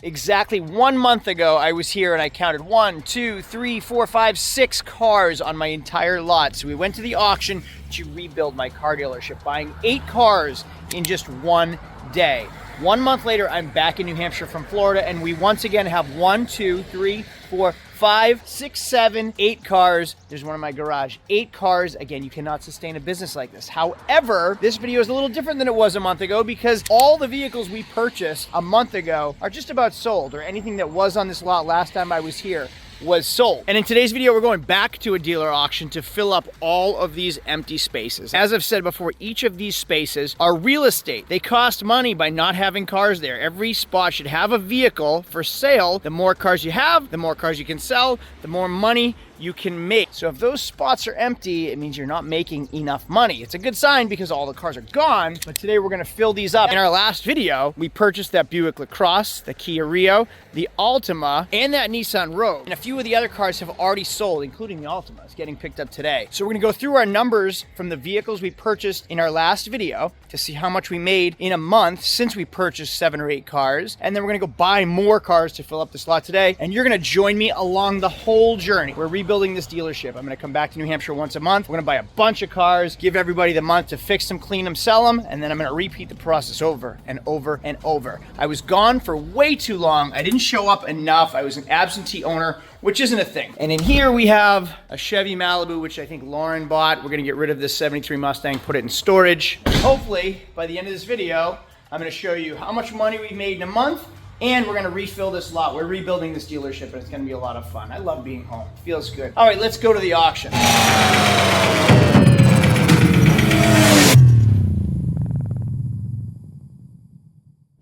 Exactly 1 month ago, I was here and I counted 1, 2, 3, 4, 5, 6 cars on my entire lot. So we went to the auction to rebuild my car dealership, buying 8 cars in just 1 day. 1 month later, I'm back in New Hampshire from Florida, and we once again have 1, 2, 3, 4, 5, 6, 7, 8 cars. There's one in my garage. 8 cars. Again, you cannot sustain a business like this. However, this video is a little different than it was a month ago because all the vehicles we purchased a month ago are just about sold, or anything that was on this lot last time I was here was sold. And in today's video, we're going back to a dealer auction to fill up all of these empty spaces. As I've said before, each of these spaces are real estate. They cost money by not having cars there. Every spot should have a vehicle for sale. The more cars you have, the more cars you can sell, the more money you can make. So if those spots are empty, it means you're not making enough money. It's a good sign because all the cars are gone, but today we're gonna fill these up. In our last video, we purchased that Buick LaCrosse, the Kia Rio, the Altima, and that Nissan Rogue. And a few of the other cars have already sold, including the Altima. It's getting picked up today. So we're gonna go through our numbers from the vehicles we purchased in our last video to see how much we made in a month since we purchased 7 or 8 cars. And then we're gonna go buy more cars to fill up this lot today. And you're gonna join me along the whole journey. We're rebuilding this dealership. I'm gonna come back to New Hampshire once a month. We're gonna buy a bunch of cars, give everybody the month to fix them, clean them, sell them, and then I'm gonna repeat the process over and over and over. I was gone for way too long. I didn't show up enough. I was an absentee owner, which isn't a thing. And in here we have a Chevy Malibu, which I think Lauren bought. We're gonna get rid of this 73 Mustang, put it in storage. Hopefully, by the end of this video, I'm gonna show you how much money we made in a month, and we're gonna refill this lot. We're rebuilding this dealership, and it's gonna be a lot of fun. I love being home, it feels good. All right, let's go to the auction.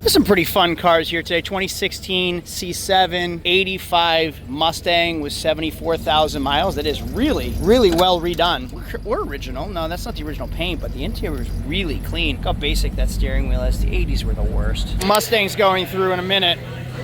There's some pretty fun cars here today. 2016 C7 85 Mustang with 74,000 miles. That is really, really well redone. Or original. No, that's not the original paint, but the interior is really clean. Look how basic that steering wheel is. The 80s were the worst. Mustang's going through in a minute.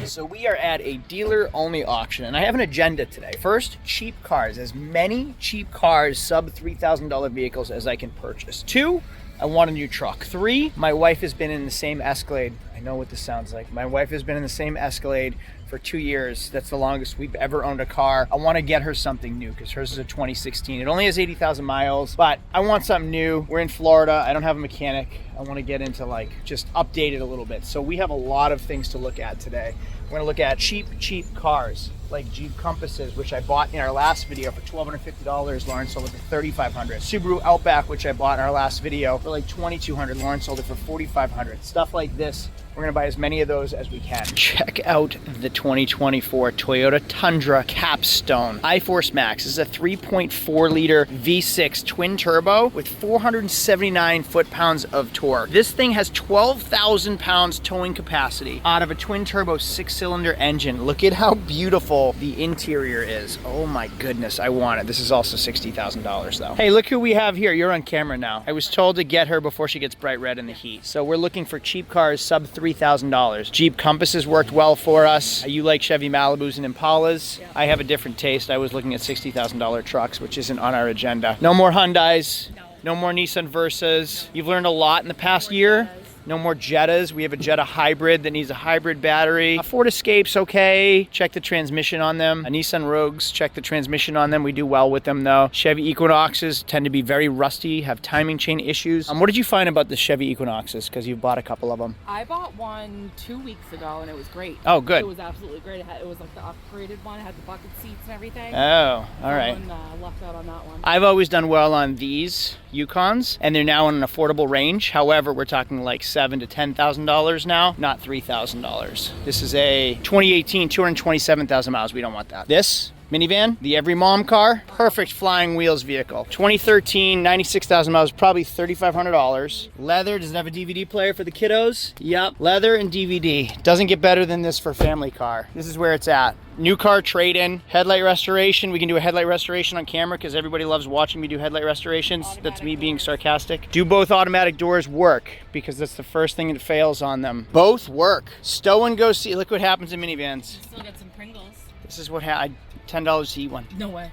So we are at a dealer-only auction, and I have an agenda today. First, cheap cars. As many cheap cars, sub $3,000 vehicles as I can purchase. 2, I want a new truck. 3, my wife has been in the same Escalade. I know what this sounds like. My wife has been in the same Escalade for 2 years. That's the longest we've ever owned a car. I want to get her something new because hers is a 2016. It only has 80,000 miles, but I want something new. We're in Florida. I don't have a mechanic. I want to get into just update it a little bit. So we have a lot of things to look at today. We're going to look at cheap cars like Jeep Compasses, which I bought in our last video for $1,250. Lauren sold it for $3,500. Subaru Outback, which I bought in our last video for like $2,200. Lauren sold it for $4,500. Stuff like this. We're gonna buy as many of those as we can. Check out the 2024 Toyota Tundra Capstone iForce Max. This is a 3.4 liter V6 twin turbo with 479 foot-pounds of torque. This thing has 12,000 pounds towing capacity out of a twin turbo 6-cylinder engine. Look at how beautiful the interior is. Oh my goodness, I want it. This is also $60,000 though. Hey, look who we have here. You're on camera now. I was told to get her before she gets bright red in the heat. So we're looking for cheap cars sub $3,000. Jeep Compasses worked well for us. You like Chevy Malibus and Impalas. Yeah. I have a different taste. I was looking at $60,000 trucks, which isn't on our agenda. No more Hyundais. No more Nissan Versas. You've learned a lot in the past year. No more Jettas. We have a Jetta hybrid that needs a hybrid battery. A Ford Escape's okay. Check the transmission on them. A Nissan Rogues, check the transmission on them. We do well with them though. Chevy Equinoxes tend to be very rusty, have timing chain issues. What did you find about the Chevy Equinoxes? Because you've bought a couple of them. I bought one 2 weeks ago and it was great. Oh, good. It was absolutely great. It was like the upgraded one. It had the bucket seats and everything. Oh, all right. Lucked out on that one. I've always done well on these Yukons, and they're now in an affordable range. However, we're talking like $7,000 to $10,000 now, not $3,000. This is a 2018, 227,000 miles. We don't want that. This minivan, the every mom car, perfect flying wheels vehicle. 2013, 96,000 miles, probably $3,500. Leather, does it have a DVD player for the kiddos? Yep, leather and DVD. Doesn't get better than this for a family car. This is where it's at. New car trade-in, headlight restoration. We can do a headlight restoration on camera because everybody loves watching me do headlight restorations. That's me being sarcastic. Do both automatic doors work? Because that's the first thing that fails on them. Both work. Stow and go see. Look what happens in minivans. Still got some Pringles. This is what $10 to eat one. No way.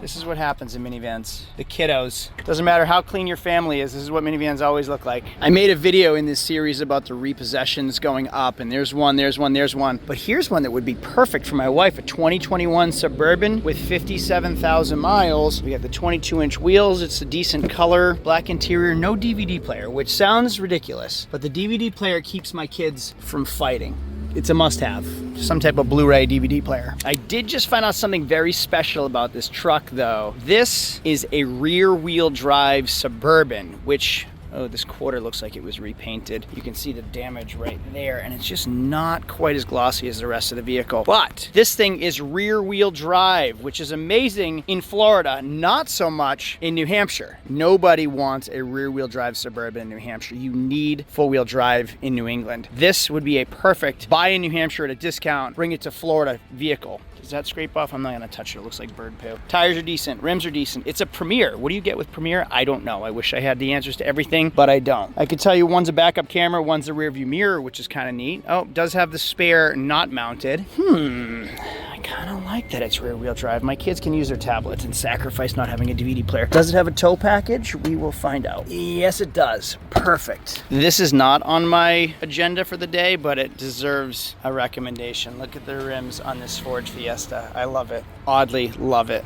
This is what happens in minivans. The kiddos. Doesn't matter how clean your family is, this is what minivans always look like. I made a video in this series about the repossessions going up, and there's one. But here's one that would be perfect for my wife, a 2021 Suburban with 57,000 miles. We got the 22-inch wheels, it's a decent color, black interior, no DVD player, which sounds ridiculous, but the DVD player keeps my kids from fighting. It's a must-have, some type of Blu-ray DVD player. I did just find out something very special about this truck though. This is a rear-wheel drive Suburban, which, oh, this quarter looks like it was repainted. You can see the damage right there, and it's just not quite as glossy as the rest of the vehicle. But this thing is rear-wheel drive, which is amazing in Florida, not so much in New Hampshire. Nobody wants a rear-wheel drive Suburban in New Hampshire. You need four-wheel drive in New England. This would be a perfect buy in New Hampshire at a discount, bring it to Florida vehicle. Does that scrape off? I'm not gonna touch it. It looks like bird poo. Tires are decent, rims are decent. It's a Premier. What do you get with Premier? I don't know. I wish I had the answers to everything, but I don't. I could tell you one's a backup camera, one's a rear view mirror, which is kind of neat. Oh, it does have the spare not mounted. I kind of like that it's rear wheel drive. My kids can use their tablets and sacrifice not having a DVD player. Does it have a tow package? We will find out. Yes, it does. Perfect. This is not on my agenda for the day, but it deserves a recommendation. Look at the rims on this Ford Fiesta. I love it. Oddly love it.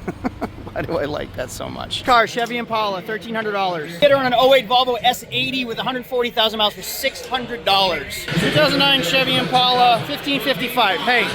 Why do I like that so much? Car, Chevy Impala, $1,300. Get her on an '08 Volvo S80 with 140,000 miles for $600. 2009 Chevy Impala, $1,555. Hey,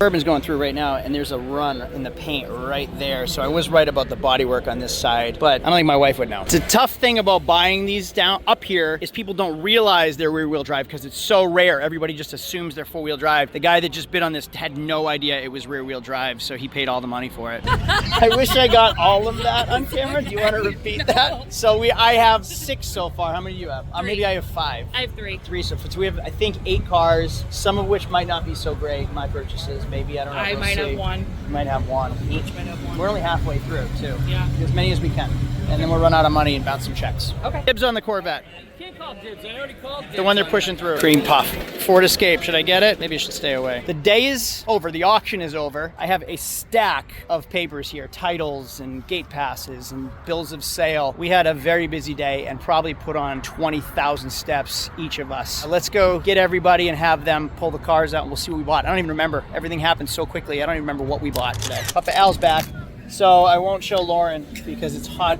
Urban's going through right now, and there's a run in the paint right there. So I was right about the bodywork on this side, but I don't think my wife would know. It's a tough thing about buying these down up here is people don't realize they're rear-wheel drive because it's so rare. Everybody just assumes they're four-wheel drive. The guy that just bid on this had no idea it was rear-wheel drive, so he paid all the money for it. I wish I got all of that on camera. Do you want to repeat that? So I have 6 so far. How many do you have? Maybe I have 5. I have 3. 3, so we have, I think, 8 cars, some of which might not be so great, my purchases. Maybe, I don't know. I might have 1. You might have 1. Each might have 1. We're only halfway through, too. Yeah. As many as we can. And then we'll run out of money and bounce some checks. Okay. Dibs on the Corvette. You can't call dibs. I already called dibs. The one they're pushing through. Cream puff. Ford Escape. Should I get it? Maybe I should stay away. The day is over. The auction is over. I have a stack of papers here. Titles and gate passes and bills of sale. We had a very busy day and probably put on 20,000 steps, each of us. Let's go get everybody and have them pull the cars out and we'll see what we bought. I don't even remember. Everything happened so quickly. I don't even remember what we bought today. Papa Al's back. So I won't show Lauren because it's hot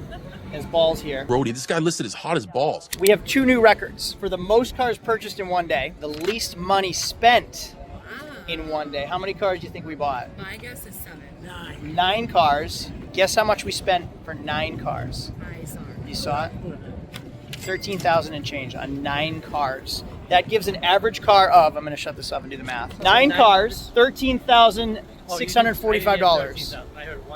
as balls here. Brody, this guy listed as hot as balls. We have 2 new records for the most cars purchased in one day, the least money spent in one day. How many cars do you think we bought? My guess is 7. 9 cars. Guess how much we spent for 9 cars? I saw it. You saw it? 13,000 and change on 9 cars. That gives an average car of, I'm going to shut this up and do the math. 9 cars, $13,645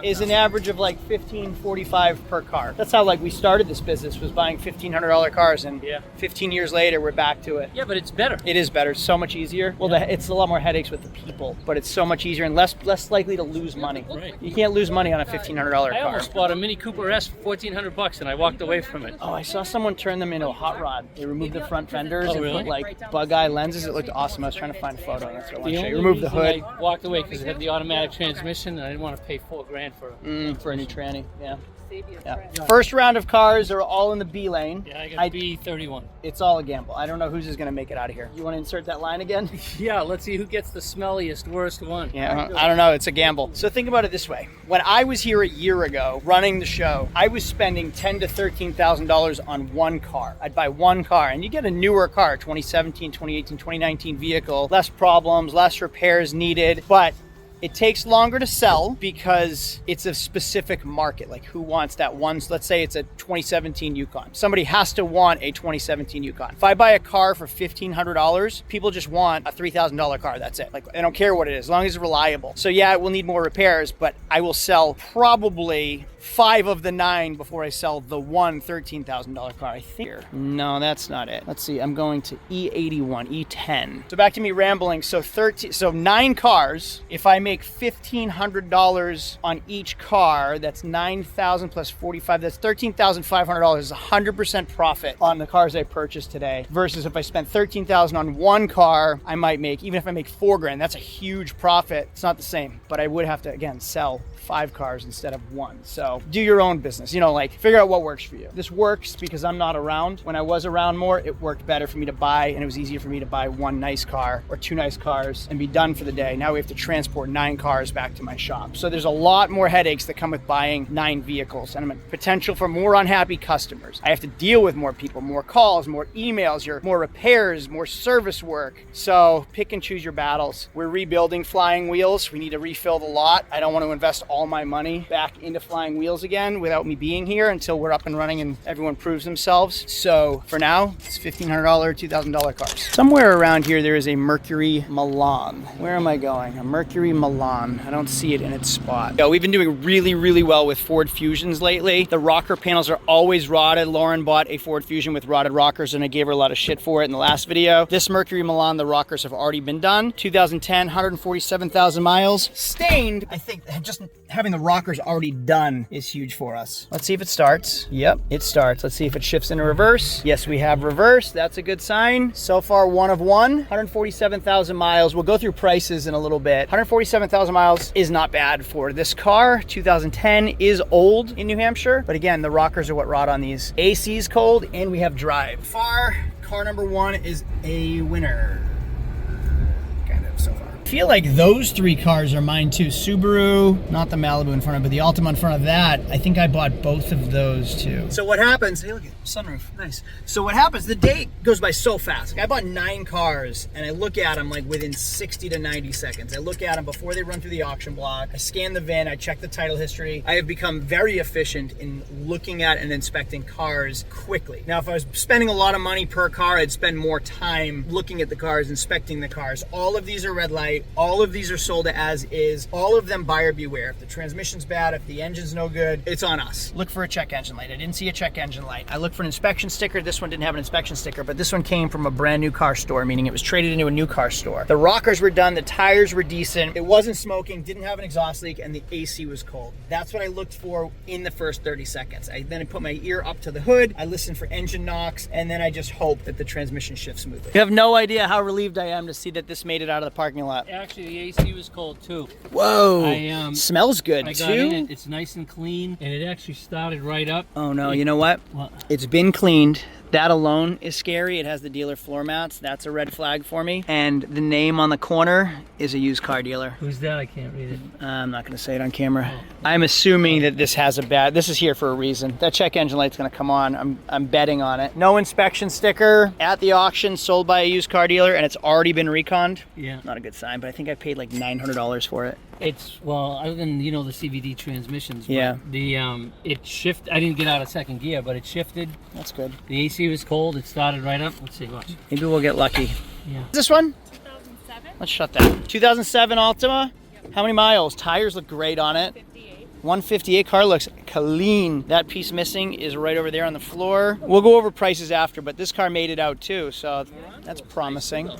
is an average of like $1,545 per car. That's how we started this business, was buying $1,500 cars, and 15 years later we're back to it. Yeah, but it's better. It is better. It's so much easier. Well, it's a lot more headaches with the people, but it's so much easier and less likely to lose money. Right. You can't lose money on a $1,500 car. I almost bought a Mini Cooper S for $1,400 and I walked away from it. Oh, I saw someone turn them into a hot rod. They removed the front fenders and really? put bug eye lenses. It looked awesome. I was trying to find a photo. That's what I want to show you. only Remove the reason hood. I walked away because it had the automatic transmission and I didn't want to pay $4,000 for it. For a new tranny. Yeah. First round of cars are all in the B lane. Yeah, I got B31. It's all a gamble. I don't know who's just going to make it out of here. You want to insert that line again? Yeah, let's see who gets the smelliest, worst one. Yeah, I don't know. It's a gamble. So think about it this way. When I was here a year ago running the show, I was spending $10,000 to $13,000 on one car. I'd buy one car, and you get a newer car, 2017, 2018, 2019 vehicle, less problems, less repairs needed, but it takes longer to sell because it's a specific market. Like, who wants that one? Let's say it's a 2017 Yukon. Somebody has to want a 2017 Yukon. If I buy a car for $1,500, people just want a $3,000 car. That's it. They don't care what it is, as long as it's reliable. So yeah, it will need more repairs, but I will sell probably 5 of the 9 before I sell the one $13,000 car, I think. No, that's not it. Let's see. I'm going to E81, E10. So back to me rambling. So 9 cars. If I make $1,500 on each car, that's 9,000 plus 45. That's $13,500. Is 100% profit on the cars I purchased today. Versus if I spent $13,000 on one car, I might make, even if I make $4,000, that's a huge profit. It's not the same, but I would have to, again, sell 5 cars instead of 1. So do your own business, you know, like figure out what works for you. This works because I'm not around. When I was around more, it worked better for me to buy, and it was easier for me to buy 1 nice car or 2 nice cars and be done for the day. Now we have to transport 9 cars back to my shop. So there's a lot more headaches that come with buying 9 vehicles, and I'm a potential for more unhappy customers. I have to deal with more people, more calls, more emails, more repairs, more service work. So pick and choose your battles. We're rebuilding Flying Wheels. We need to refill the lot. I don't want to invest all my money back into Flying Wheels again without me being here until we're up and running and everyone proves themselves. So for now, it's $1,500, $2,000 cars. Somewhere around here, there is a Mercury Milan. Where am I going? A Mercury Milan. I don't see it in its spot. We've been doing really, really well with Ford Fusions lately. The rocker panels are always rotted. Lauren bought a Ford Fusion with rotted rockers, and I gave her a lot of shit for it in the last video. This Mercury Milan, the rockers have already been done. 2010, 147,000 miles. Stained, I think just having the rockers already done is huge for us. Let's see if it starts. Yep, it starts. Let's see if it shifts into reverse. Yes, we have reverse. That's a good sign. So far, 1 of 1. 147,000 miles. We'll go through prices in a little bit. 147,000 miles is not bad for this car. 2010 is old in New Hampshire, but again, the rockers are what rot on these. AC's cold, and we have drive. Far, car number 1 is a winner. Kind of so far. I feel like those 3 cars are mine too. Subaru, not the Malibu in front of it, but the Altima in front of that. I think I bought both of those too. So what happens, hey look at sunroof, nice. So what happens, the day goes by so fast. Like I bought 9 cars and I look at them like within 60 to 90 seconds. I look at them before they run through the auction block. I scan the VIN, I check the title history. I have become very efficient in looking at and inspecting cars quickly. Now, if I was spending a lot of money per car, I'd spend more time looking at the cars, inspecting the cars. All of these are red light. All of these are sold as is. All of them buyer beware. If the transmission's bad, if the engine's no good, it's on us. Look for a check engine light. I didn't see a check engine light. I looked for an inspection sticker. This one didn't have an inspection sticker, but this one came from a brand new car store, meaning it was traded into a new car store. The rockers were done. The tires were decent. It wasn't smoking, didn't have an exhaust leak, and the AC was cold. That's what I looked for in the first 30 seconds. Then I put my ear up to the hood. I listened for engine knocks, and then I just hope that the transmission shifts smoothly. You have no idea how relieved I am to see that this made it out of the parking lot. Actually, the AC was cold too. Whoa! Smells good I too. got in it. It's nice and clean, and it actually started right up. Oh no! You know what? What? It's been cleaned. That alone is scary. It has the dealer floor mats. That's a red flag for me. And the name on the corner is a used car dealer. Who's that? I can't read it. I'm not going to say it on camera. I'm assuming that this has this is here for a reason. That check engine light's going to come on. I'm betting on it. No inspection sticker at the auction, sold by a used car dealer, and it's already been reconned. Yeah. Not a good sign, but I think I paid like $900 for it. It's, well, other than, the CVD transmissions. Yeah. It shifted. I didn't get out of second gear, but it shifted. That's good. The AC was cold. It started right up. Let's see, watch. Maybe we'll get lucky. Yeah. This one? 2007. Let's shut that. 2007 Altima? Yep. How many miles? Tires look great on it. 58. 158. Car looks clean. That piece missing is right over there on the floor. We'll go over prices after, but this car made it out too, so that's promising.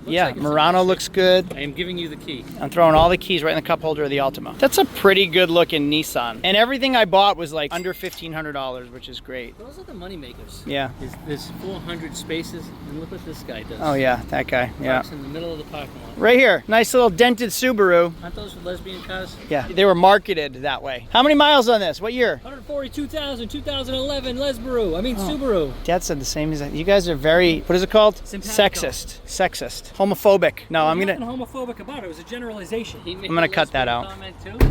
Yeah, Murano looks good. I am giving you the key. I'm throwing all the keys right in the cup holder of the Altima. That's a pretty good looking Nissan. And everything I bought was like under $1,500, which is great. Those are the money makers. Yeah. There's 400 spaces, and look what this guy does. Oh yeah, that guy, yeah. Parks in the middle of the parking lot. Right here, nice little dented Subaru. Aren't those for lesbian cars? Yeah, they were marketed that way. How many miles on this? What year? 142,000, 2011 Subaru. Dad said the same as that. You guys are very, what is it called? Simpatico. Sexist. Homophobic. No, I'm There's gonna, nothing homophobic about it. It was a generalization. I'm gonna cut that out.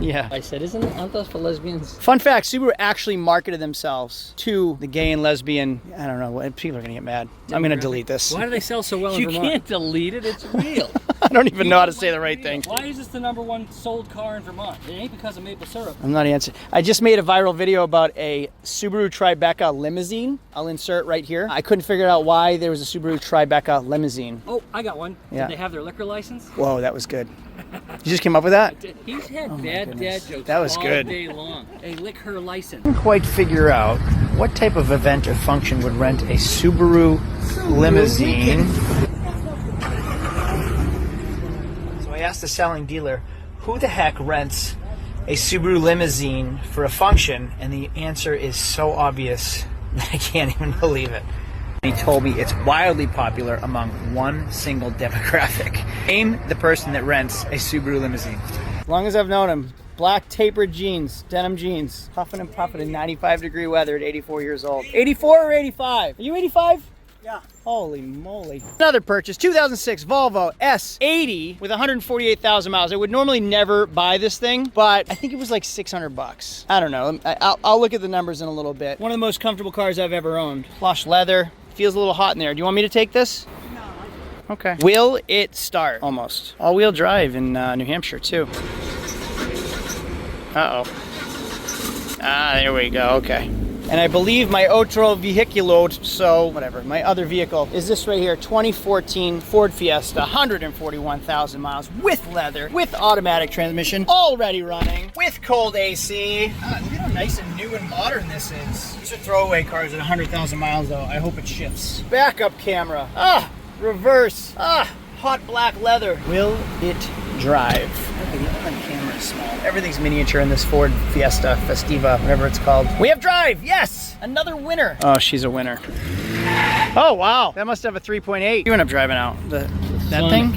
Yeah. I said, aren't those for lesbians? Fun fact, Subaru actually marketed themselves to the gay and lesbian, I don't know, what people are gonna get mad. I'm gonna delete this. Why do they sell so well in You Vermont? can't delete it. It's real. I don't even know how to say the right thing. Why is this the #1 sold car in Vermont? It ain't because of maple syrup. I'm not answering. I just made a viral video about a Subaru Tribeca limousine. I'll insert right here. I couldn't figure out why there was a Subaru Tribeca limousine. Oh, I got one. Yeah. Did they have their liquor license? Whoa, that was good. Did You just came up with that? He's had my bad goodness. dad jokes That was all good. day long. Hey, lick her license. Couldn't quite figure out what type of event or function would rent a Subaru limousine. So I asked the selling dealer, who the heck rents a Subaru limousine for a function? And the answer is so obvious that I can't even believe it. He told me it's wildly popular among one single demographic. Name the person that rents a Subaru limousine. As long as I've known him, black tapered jeans, denim jeans, puffing and puffing in 95-degree weather at 84 years old. 84 or 85? Are you 85? Yeah. Holy moly. Another purchase, 2006 Volvo S80 with 148,000 miles. I would normally never buy this thing, but I think it was like 600 bucks. I don't know. I'll look at the numbers in a little bit. One of the most comfortable cars I've ever owned. Plush leather. Feels a little hot in there. Do you want me to take this? No. Okay. Will it start? Almost. All-wheel drive in New Hampshire, too. Uh-oh. Ah, there we go. Okay. And I believe my otro vehiculo, so whatever, my other vehicle, is this right here, 2014 Ford Fiesta, 141,000 miles, with leather, with automatic transmission, already running, with cold AC. Look at how nice and new and modern this is. These are throwaway cars at 100,000 miles though. I hope it shifts. Backup camera. Reverse. Hot black leather. Will it drive? Okay, the other camera is small. Everything's miniature in this Ford Fiesta, Festiva, whatever it's called. We have drive, yes! Another winner. Oh, she's a winner. Oh, wow. That must have a 3.8. You end up driving out that Sonic. thing?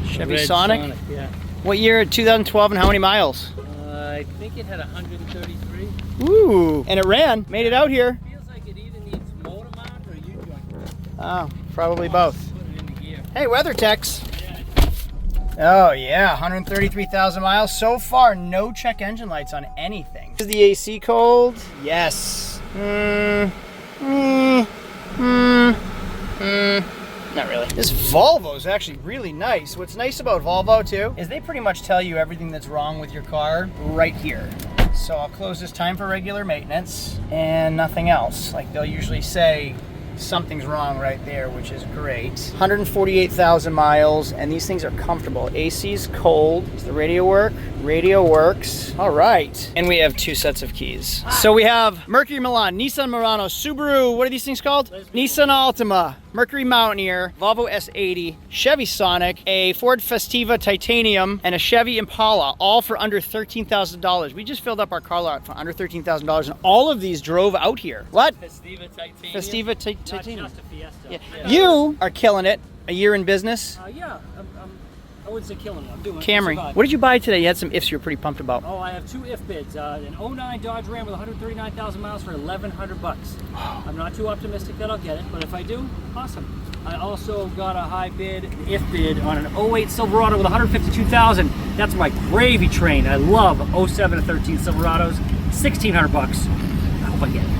Chevy Red Sonic? Yeah. What year? 2012 and how many miles? I think it had 133. Ooh, and it ran. Made it out here. Feels like it either needs motor mount or U-joint. Oh, probably both. Put it in the gear. Hey, weather techs. Oh yeah, 133,000 miles. So far, no check engine lights on anything. Is the AC cold? Yes. Not really. This Volvo is actually really nice. What's nice about Volvo too, is they pretty much tell you everything that's wrong with your car right here. So I'll close this time for regular maintenance and nothing else. Like they'll usually say, something's wrong right there, which is great. 148,000 miles, and these things are comfortable. AC's cold. Does the radio work? Radio works. All right. And we have 2 sets of keys. So we have Mercury Milan, Nissan Murano, Subaru, what are these things called? Nissan Altima, Mercury Mountaineer, Volvo S80, Chevy Sonic, a Ford Festiva Titanium, and a Chevy Impala, all for under $13,000. We just filled up our car lot for under $13,000, and all of these drove out here. What? Festiva Titanium. Festiva Titanium. Not just a Fiesta. Yeah. You are killing it. A year in business. Yeah, I wouldn't say killing one. I'm doing it. Camry. Survive. What did you buy today? You had some ifs you were pretty pumped about. Oh, I have 2 if bids. An 09 Dodge Ram with 139,000 miles for 1,100 bucks. I'm not too optimistic that I'll get it, but if I do, awesome. I also got a high bid, an if bid, on an 08 Silverado with 152,000. That's my gravy train. I love 07 to 13 Silverados. 1,600 bucks. I hope I get it.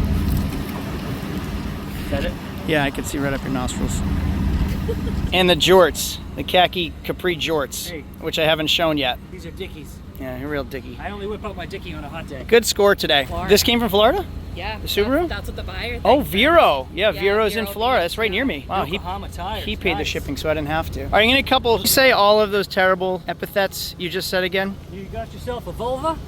Is that it? Yeah, I can see right up your nostrils. And the jorts, the khaki capri jorts, Hey. which I haven't shown yet. These are Dickies. Yeah, you're real dicky. I only whip out my Dickie on a hot day. Good score today. Florida. This came from Florida? Yeah. The Subaru? That's what the buyer thinks. Oh, Vero. Yeah, Yeah, Vero's in Vero Florida. Beach. That's right near me. Wow, Yokohama tires. he paid the Nice. shipping, so I didn't have to. All right, I'm gonna a couple. Say all of those terrible epithets you just said again. You got yourself a Volvo,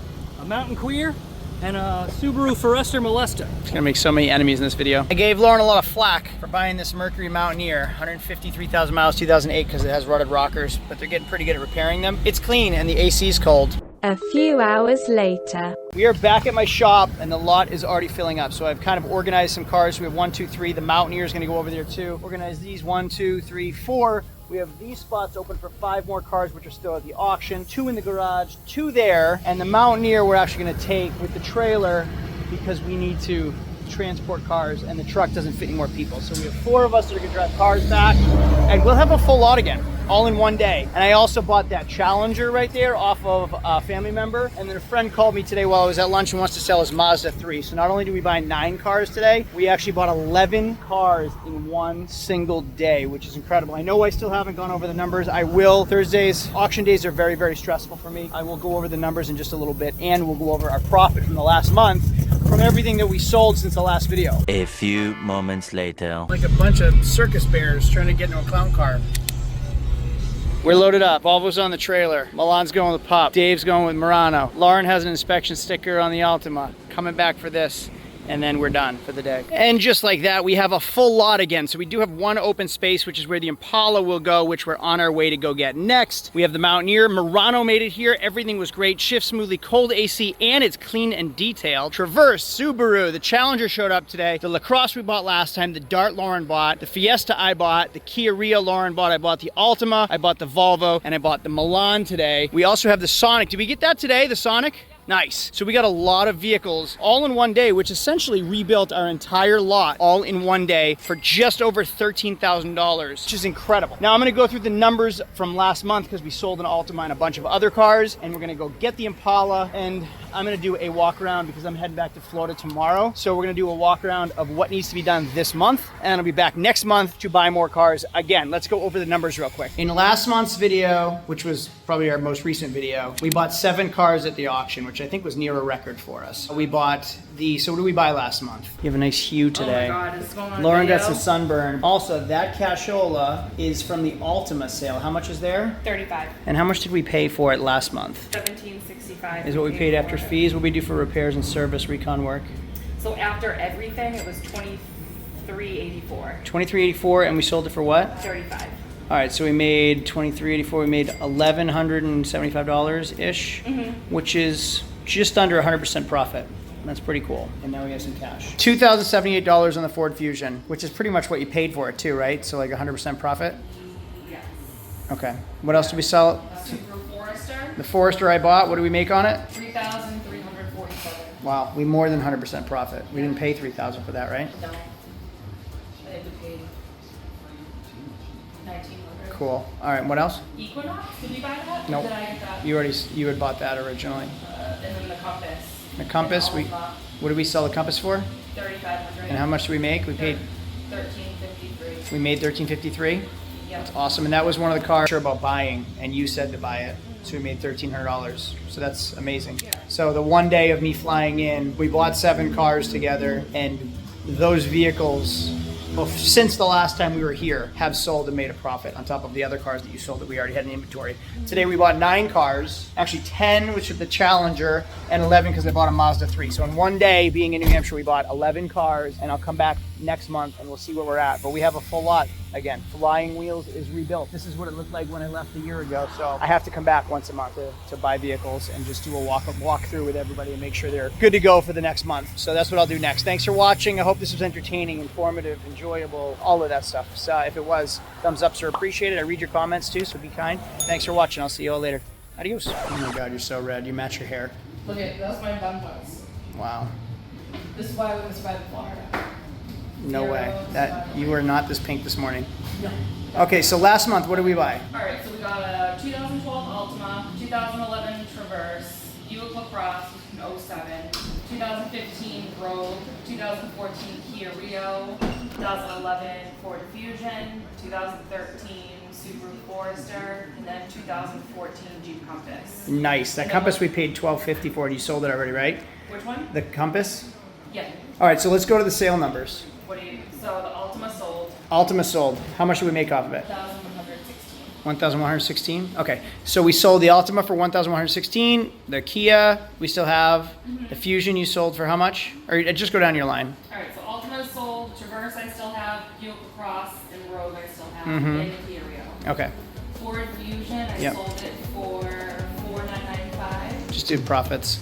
a Mountain Queer, and a Subaru Forester Molester. It's gonna make so many enemies in this video. I gave Lauren a lot of flack for buying this Mercury Mountaineer, 153,000 miles, 2008, because it has rutted rockers, but they're getting pretty good at repairing them. It's clean and the AC's cold. A few hours later. We are back at my shop and the lot is already filling up. So I've kind of organized some cars. We have 1, 2, 3. The Mountaineer is gonna go over there too. Organize these 1, 2, 3, 4. We have these spots open for 5 more cars, which are still at the auction. 2 in the garage, 2 there. And the Mountaineer we're actually gonna take with the trailer because we need to transport cars and the truck doesn't fit any more people. So we have 4 of us that are gonna drive cars back and we'll have a full lot again, all in one day. And I also bought that Challenger right there off of a family member. And then a friend called me today while I was at lunch and wants to sell his Mazda 3. So not only do we buy 9 cars today, we actually bought 11 cars in one single day, which is incredible. I know I still haven't gone over the numbers. I will. Thursdays, auction days are very, very stressful for me. I will go over the numbers in just a little bit and we'll go over our profit from the last month from everything that we sold since the last video. A few moments later. Like a bunch of circus bears trying to get into a clown car. We're loaded up. Volvo's on the trailer. Milan's going with Pop. Dave's going with Murano. Lauren has an inspection sticker on the Altima. Coming back for this. And then we're done for the day. And just like that, we have a full lot again. So we do have one open space, which is where the Impala will go, which we're on our way to go get next. We have the Mountaineer. Murano made it here. Everything was great. Shift smoothly, cold AC, and it's clean and detailed. Traverse, Subaru, the Challenger showed up today. The LaCrosse we bought last time. The Dart Lauren bought. The Fiesta I bought. The Kia Rio Lauren bought. I bought the Altima. I bought the Volvo. And I bought the Milan today. We also have the Sonic. Did we get that today, the Sonic? Nice. So we got a lot of vehicles all in one day, which essentially rebuilt our entire lot all in one day for just over $13,000, which is incredible. Now I'm gonna go through the numbers from last month because we sold an Altima and a bunch of other cars, and we're gonna go get the Impala, and I'm gonna do a walk around because I'm heading back to Florida tomorrow. So we're gonna do a walk around of what needs to be done this month, and I'll be back next month to buy more cars. Again, let's go over the numbers real quick. In last month's video, which was probably our most recent video, we bought 7 cars at the auction, which I think was near a record for us. We bought so what did we buy last month? You have a nice hue today. Oh my God, it's going on Lauren video. got some sunburn. Also, that cashola is from the Altima sale. How much is there? $35. And how much did we pay for it last month? $17.65 Is what we paid after fees. What we do for repairs and service recon work? So after everything, it was $23.84. $23.84, and we sold it for what? $35. All right, so we made $23.84. We made $1,175 ish, which is just under 100% profit. That's pretty cool. And now we have some cash. $2,078 on the Ford Fusion, which is pretty much what you paid for it too, right? So like 100% profit. Yes. Okay. What else did we sell? Subaru Forester, The Forester I bought. What did we make on it? $3,347. Wow, we more than 100% profit. We didn't pay $3,000 for that, right? No. I had to pay $1,900. Cool. All right. What else? Equinox, did we buy that? Nope. Did I get that? You had bought that originally. And then the Compass. The Compass. And all of What did we sell the Compass for? that, $3,500. And how much did we make? We paid. $13.53. We made $13.53. Yep. Awesome. And that was one of the cars sure about buying, and you said to buy it. So we made $1,300. So that's amazing. So the one day of me flying in, we bought 7 cars together, and those vehicles, well, since the last time we were here, have sold and made a profit on top of the other cars that you sold that we already had in inventory. Today we bought 9 cars, actually 10, which is the Challenger, and 11 because I bought a Mazda 3. So in one day, being in New Hampshire, we bought 11 cars, and I'll come back next month and we'll see where we're at. But we have a full lot. Again, Flying Wheels is rebuilt. This is what it looked like when I left a year ago. So I have to come back once a month to buy vehicles and just do a walk through with everybody and make sure they're good to go for the next month. So that's what I'll do next. Thanks for watching. I hope this was entertaining, informative, enjoyable, all of that stuff. So if it was, thumbs ups are appreciated. I read your comments too, so be kind. Thanks for watching. I'll see you all later. Adios. Oh my God, you're so red. You match your hair. Look at, that's my bun buzz. Wow. This is why I wouldn't survive in Florida. No Zero way. That survival. you were not this pink this morning. No. Okay, so last month, what did we buy? Alright, so we got a 2012 Altima, 2011 Traverse, Buick LaCrosse in 07, 2015 Rogue, 2014 Kia Rio, 2011 Ford Fusion, 2013 Subaru Forester, and then 2014 Jeep Compass. Nice. That Compass we paid $1,250 for. You sold it already, right? Which one? The Compass? Yeah. All right, so let's go to the sale numbers. What do you, so the Altima sold Altima sold. How much did we make off of it? 1,116. 1,116. Okay, so we sold the Altima for 1,116. The Kia we still have. The Fusion you sold for how much? Or just go down your line. Alright, so Altima is sold, Traverse I still have, Buick LaCrosse, and Rogue I still have, Mhm. and the Kia Rio. Okay, Ford Fusion, I Yep. sold it for $4,995. just do profits.